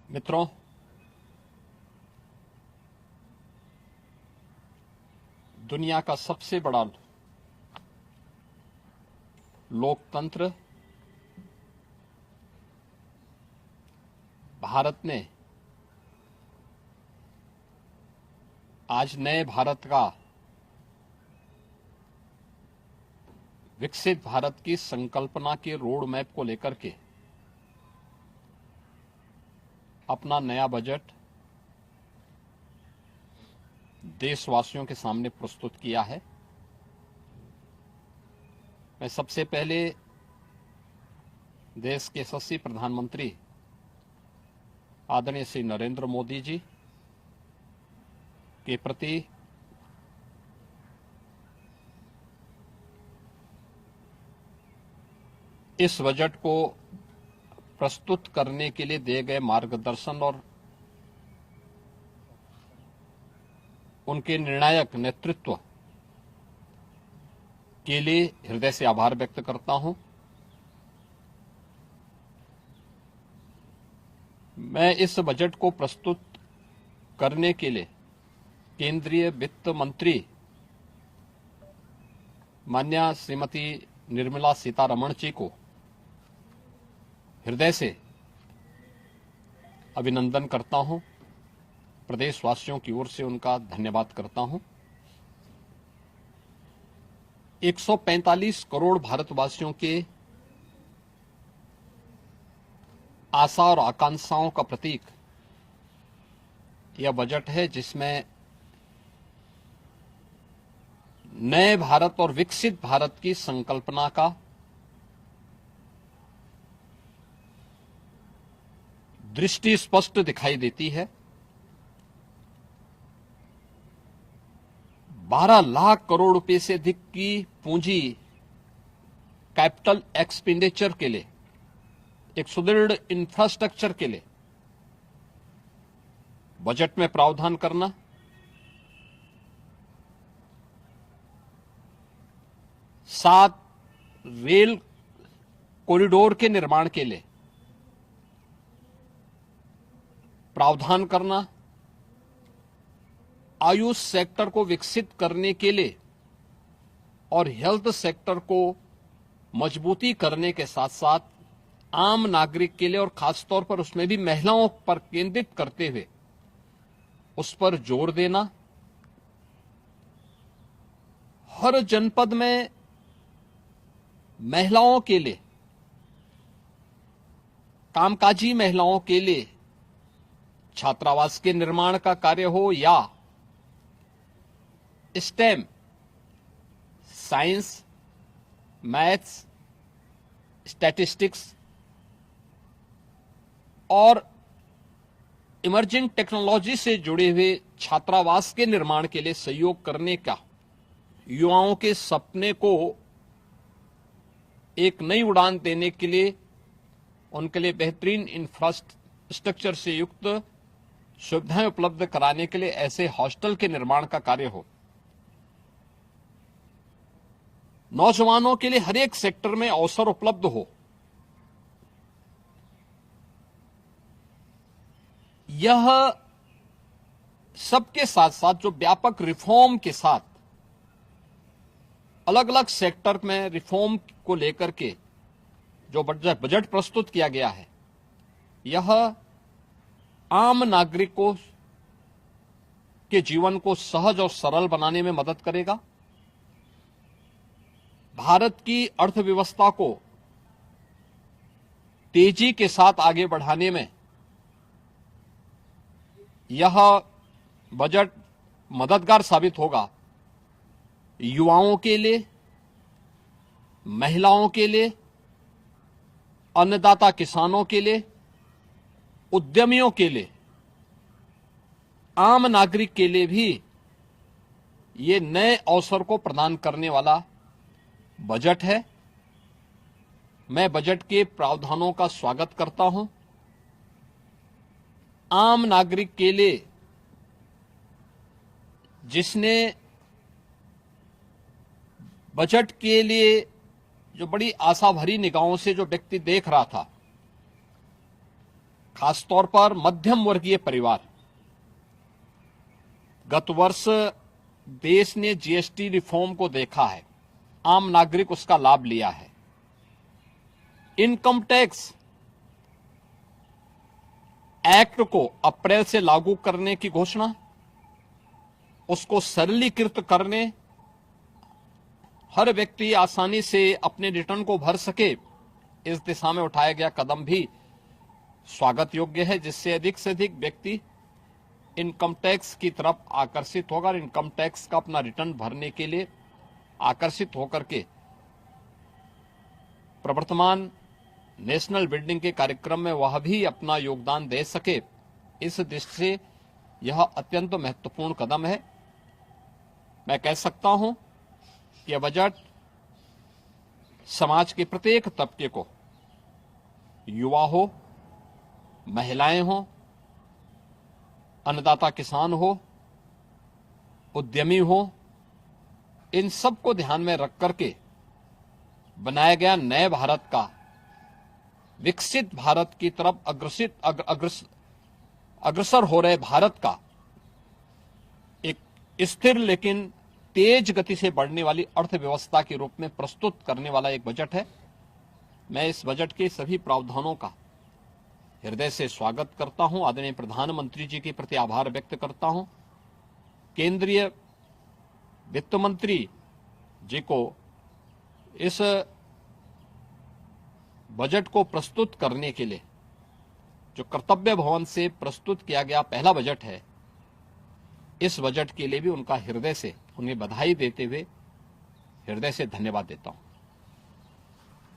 मित्रों, दुनिया का सबसे बड़ा लोकतंत्र भारत ने आज नए भारत का, विकसित भारत की संकल्पना के रोड मैप को लेकर के अपना नया बजट देशवासियों के सामने प्रस्तुत किया है। मैं सबसे पहले देश के यशस्वी प्रधानमंत्री आदरणीय श्री नरेंद्र मोदी जी के प्रति इस बजट को प्रस्तुत करने के लिए दिए गए मार्गदर्शन और उनके निर्णायक नेतृत्व के लिए हृदय से आभार व्यक्त करता हूं। मैं इस बजट को प्रस्तुत करने के लिए केंद्रीय वित्त मंत्री माननीय श्रीमती निर्मला सीतारमण जी को हृदय से अभिनंदन करता हूं, प्रदेशवासियों की ओर से उनका धन्यवाद करता हूं। 145 करोड़ भारतवासियों के आशा और आकांक्षाओं का प्रतीक यह बजट है, जिसमें नए भारत और विकसित भारत की संकल्पना का दृष्टि स्पष्ट दिखाई देती है। 12 लाख करोड़ रुपए से अधिक की पूंजी कैपिटल एक्सपेंडिचर के लिए, एक सुदृढ़ इंफ्रास्ट्रक्चर के लिए बजट में प्रावधान करना, सात रेल कॉरिडोर के निर्माण के लिए प्रावधान करना, आयुष सेक्टर को विकसित करने के लिए और हेल्थ सेक्टर को मजबूती करने के साथ साथ आम नागरिक के लिए और खासतौर पर उसमें भी महिलाओं पर केंद्रित करते हुए उस पर जोर देना, हर जनपद में महिलाओं के लिए, कामकाजी महिलाओं के लिए छात्रावास के निर्माण का कार्य हो या स्टेम, साइंस, मैथ्स, स्टैटिस्टिक्स और इमर्जिंग टेक्नोलॉजी से जुड़े हुए छात्रावास के निर्माण के लिए सहयोग करने का युवाओं के सपने को एक नई उड़ान देने के लिए उनके लिए बेहतरीन इंफ्रास्ट्रक्चर से युक्त सुविधाएं उपलब्ध कराने के लिए ऐसे हॉस्टल के निर्माण का कार्य हो, नौजवानों के लिए हर एक सेक्टर में अवसर उपलब्ध हो, यह सबके साथ साथ जो व्यापक रिफॉर्म के साथ अलग अलग सेक्टर में रिफॉर्म को लेकर के जो बजट प्रस्तुत किया गया है, यह आम नागरिकों के जीवन को सहज और सरल बनाने में मदद करेगा। भारत की अर्थव्यवस्था को तेजी के साथ आगे बढ़ाने में यह बजट मददगार साबित होगा। युवाओं के लिए, महिलाओं के लिए, अन्नदाता किसानों के लिए, उद्यमियों के लिए, आम नागरिक के लिए भी ये नए अवसर को प्रदान करने वाला बजट है। मैं बजट के प्रावधानों का स्वागत करता हूं। आम नागरिक के लिए, जिसने बजट के लिए जो बड़ी आशा भरी निगाहों से जो व्यक्ति देख रहा था, खासतौर पर मध्यम वर्गीय परिवार, गत वर्ष देश ने जीएसटी रिफॉर्म को देखा है, आम नागरिक उसका लाभ लिया है। इनकम टैक्स एक्ट को अप्रैल से लागू करने की घोषणा, उसको सरलीकृत करने, हर व्यक्ति आसानी से अपने रिटर्न को भर सके, इस दिशा में उठाया गया कदम भी स्वागत योग्य है, जिससे अधिक से अधिक व्यक्ति इनकम टैक्स की तरफ आकर्षित होगा और इनकम टैक्स का अपना रिटर्न भरने के लिए आकर्षित होकर के प्रवर्तमान नेशनल बिल्डिंग के कार्यक्रम में वह भी अपना योगदान दे सके। इस दृष्टि से यह अत्यंत महत्वपूर्ण कदम है। मैं कह सकता हूं कि यह बजट समाज के प्रत्येक तबके को, युवा हो, महिलाएं हो, अन्नदाता किसान हो, उद्यमी हो, इन सब को ध्यान में रख करके बनाया गया नए भारत का, विकसित भारत की तरफ अग्रसर हो रहे भारत का एक स्थिर लेकिन तेज गति से बढ़ने वाली अर्थव्यवस्था के रूप में प्रस्तुत करने वाला एक बजट है। मैं इस बजट के सभी प्रावधानों का हृदय से स्वागत करता हूं। आदरणीय प्रधानमंत्री जी के प्रति आभार व्यक्त करता हूं। केंद्रीय वित्त मंत्री जी को इस बजट को प्रस्तुत करने के लिए, जो कर्तव्य भवन से प्रस्तुत किया गया पहला बजट है, इस बजट के लिए भी उनका हृदय से उन्हें बधाई देते हुए हृदय से धन्यवाद देता हूं।